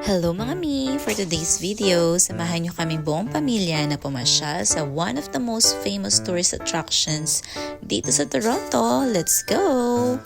Hello mga mi! For today's video, samahan nyo kaming buong pamilya na pumasyal sa one of the most famous tourist attractions dito sa Toronto. Let's go!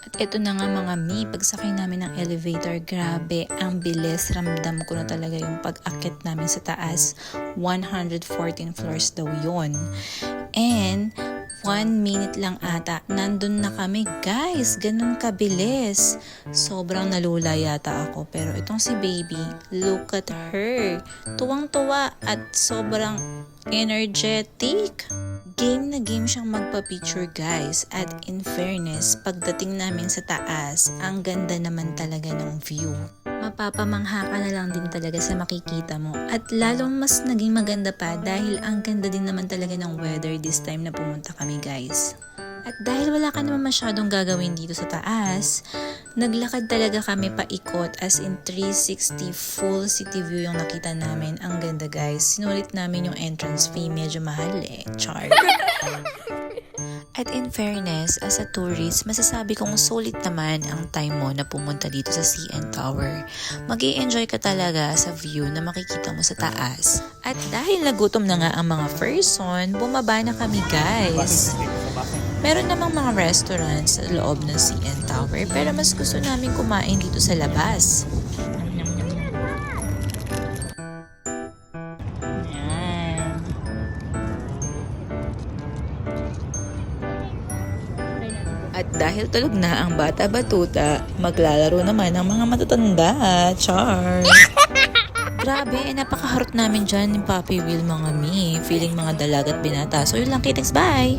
At ito na nga mga mi, pagsakay namin ng elevator, grabe, ang bilis, ramdam ko na talaga yung pag-akit namin sa taas. 114 floors daw yun. And 1 minute lang ata, nandun na kami guys, ganun kabilis. Sobrang nalula yata ako, pero itong si baby, look at her. Tuwang-tuwa at sobrang energetic. Game na game siyang magpa-picture guys, at in fairness, pagdating namin sa taas, ang ganda naman talaga ng view. Mapapamangha ka na lang din talaga sa makikita mo, at lalong mas naging maganda pa dahil ang ganda din naman talaga ng weather this time na pumunta kami guys. At dahil wala ka naman masyadong gagawin dito sa taas, naglakad talaga kami paikot, as in 360 full city view yung nakita namin. Ang ganda guys. Sinulit namin yung entrance fee, medyo mahal char. At in fairness, as a tourist, masasabi kong sulit naman ang time mo na pumunta dito sa CN Tower. Mag-i-enjoy ka talaga sa view na makikita mo sa taas. At dahil nagutom na nga ang mga person, bumaba na kami guys. Meron namang mga restaurants sa loob ng CN Tower, pero mas gusto namin kumain dito sa labas. Yan. At dahil tulog na ang bata batuta, maglalaro naman ang mga matatanda. Char! Grabe, napakaharot namin dyan ni Papi Will mga mi. Feeling mga dalagat binata. So yun lang, Kitex, bye!